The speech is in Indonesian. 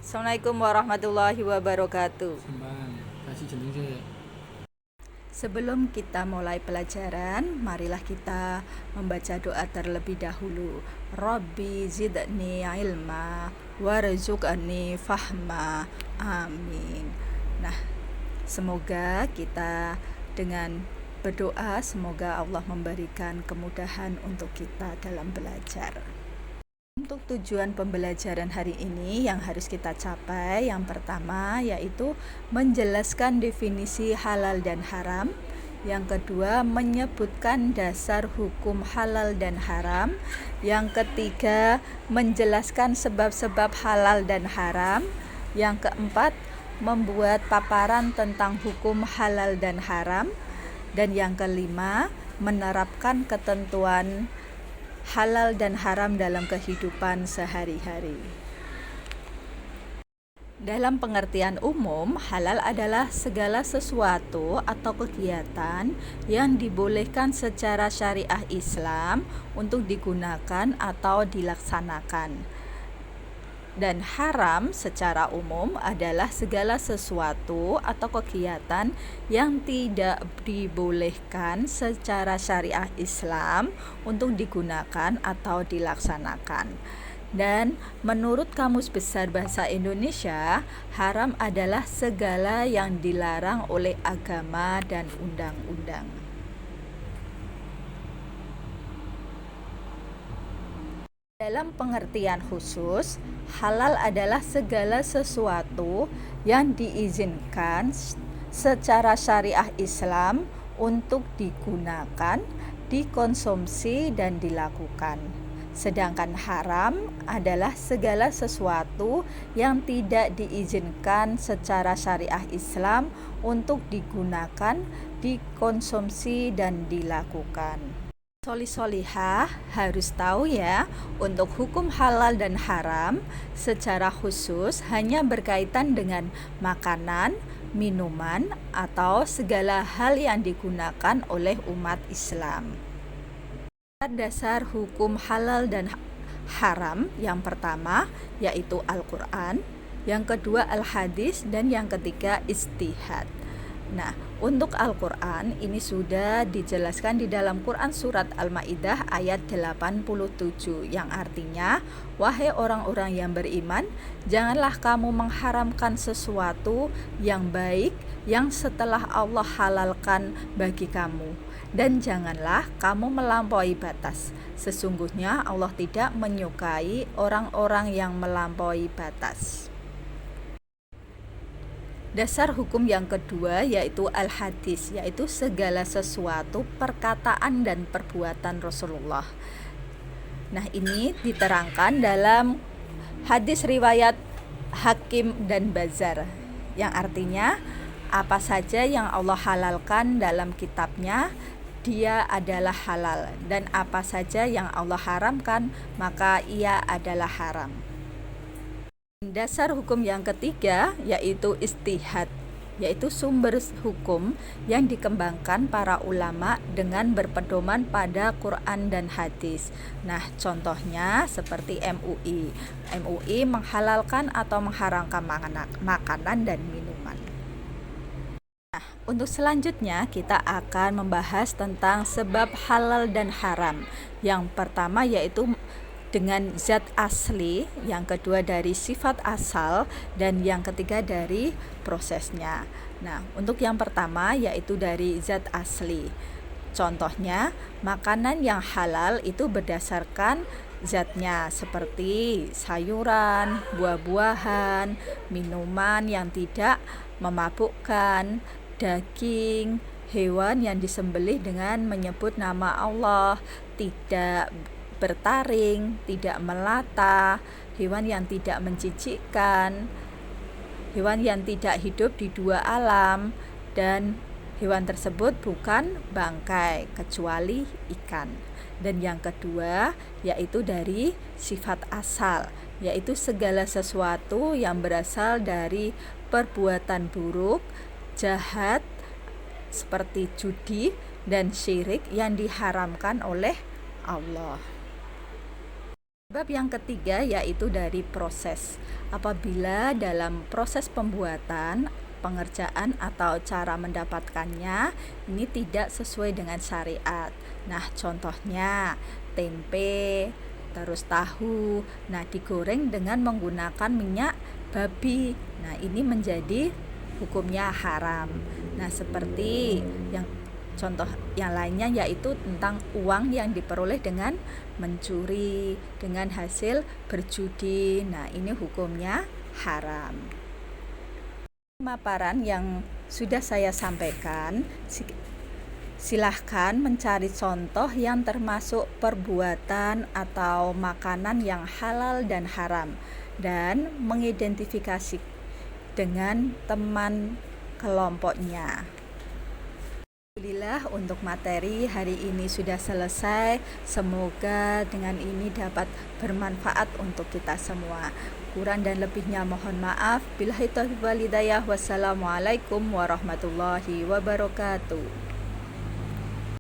Assalamualaikum warahmatullahi wabarakatuh. Sembang, kasih jeneng sih. Sebelum kita mulai pelajaran, marilah kita membaca doa terlebih dahulu. Rabbi zidni ilma warzuqni fahma. Amin. Nah, semoga kita dengan berdoa, semoga Allah memberikan kemudahan untuk kita dalam belajar. Untuk tujuan pembelajaran hari ini yang harus kita capai, yang pertama yaitu menjelaskan definisi halal dan haram. Yang kedua, menyebutkan dasar hukum halal dan haram. Yang ketiga, menjelaskan sebab-sebab halal dan haram. Yang keempat, membuat paparan tentang hukum halal dan haram. Dan yang kelima, menerapkan ketentuan halal dan haram dalam kehidupan sehari-hari. Dalam pengertian umum, halal adalah segala sesuatu atau kegiatan yang dibolehkan secara syariah Islam untuk digunakan atau dilaksanakan. Dan haram secara umum adalah segala sesuatu atau kegiatan yang tidak dibolehkan secara syariah Islam untuk digunakan atau dilaksanakan. Dan menurut Kamus Besar Bahasa Indonesia, haram adalah segala yang dilarang oleh agama dan undang-undang. Dalam pengertian khusus, halal adalah segala sesuatu yang diizinkan secara syariah Islam untuk digunakan, dikonsumsi, dan dilakukan. Sedangkan haram adalah segala sesuatu yang tidak diizinkan secara syariah Islam untuk digunakan, dikonsumsi, dan dilakukan. Solihah harus tahu ya, untuk hukum halal dan haram secara khusus hanya berkaitan dengan makanan, minuman, atau segala hal yang digunakan oleh umat Islam. Dasar hukum halal dan haram yang pertama yaitu Al-Quran, yang kedua Al-Hadis, dan yang ketiga Ijtihad. Nah, untuk Al-Quran ini sudah dijelaskan di dalam Quran surat Al-Maidah ayat 87 yang artinya, wahai orang-orang yang beriman, janganlah kamu mengharamkan sesuatu yang baik yang setelah Allah halalkan bagi kamu, dan janganlah kamu melampaui batas. Sesungguhnya Allah tidak menyukai orang-orang yang melampaui batas. Dasar hukum yang kedua yaitu Al-Hadis, yaitu segala sesuatu perkataan dan perbuatan Rasulullah. Nah, ini diterangkan dalam hadis riwayat Hakim dan Bazar, yang artinya apa saja yang Allah halalkan dalam kitabnya, dia adalah halal, dan apa saja yang Allah haramkan, maka ia adalah haram. Dasar hukum yang ketiga yaitu ijtihad, yaitu sumber hukum yang dikembangkan para ulama dengan berpedoman pada Quran dan hadis. Nah, contohnya seperti MUI. MUI menghalalkan atau mengharamkan makanan dan minuman. Nah, untuk selanjutnya kita akan membahas tentang sebab halal dan haram. Yang pertama yaitu dengan zat asli, yang kedua dari sifat asal, dan yang ketiga dari prosesnya. Nah, untuk yang pertama yaitu dari zat asli. Contohnya, makanan yang halal itu berdasarkan zatnya seperti sayuran, buah-buahan, minuman yang tidak memabukkan, daging, hewan yang disembelih dengan menyebut nama Allah, tidak bertaring, tidak melata, hewan yang tidak menjijikkan, hewan yang tidak hidup di dua alam, dan hewan tersebut bukan bangkai kecuali ikan. Dan yang kedua yaitu dari sifat asal, yaitu segala sesuatu yang berasal dari perbuatan buruk, jahat, seperti judi dan syirik yang diharamkan oleh Allah. Sebab yang ketiga yaitu dari proses. Apabila dalam proses pembuatan, pengerjaan atau cara mendapatkannya ini tidak sesuai dengan syariat. Nah, contohnya tempe, terus tahu. Nah, digoreng dengan menggunakan minyak babi. Nah, ini menjadi hukumnya haram. Nah, seperti yang contoh yang lainnya yaitu tentang uang yang diperoleh dengan mencuri, dengan hasil berjudi. Nah, ini hukumnya haram. Pemaparan yang sudah saya sampaikan, silahkan mencari contoh yang termasuk perbuatan atau makanan yang halal dan haram dan mengidentifikasi dengan teman kelompoknya. Alhamdulillah untuk materi hari ini sudah selesai. Semoga dengan ini dapat bermanfaat untuk kita semua. Kurang dan lebihnya mohon maaf. Billahi taufiq wal hidayah. Wassalamualaikum warahmatullahi wabarakatuh.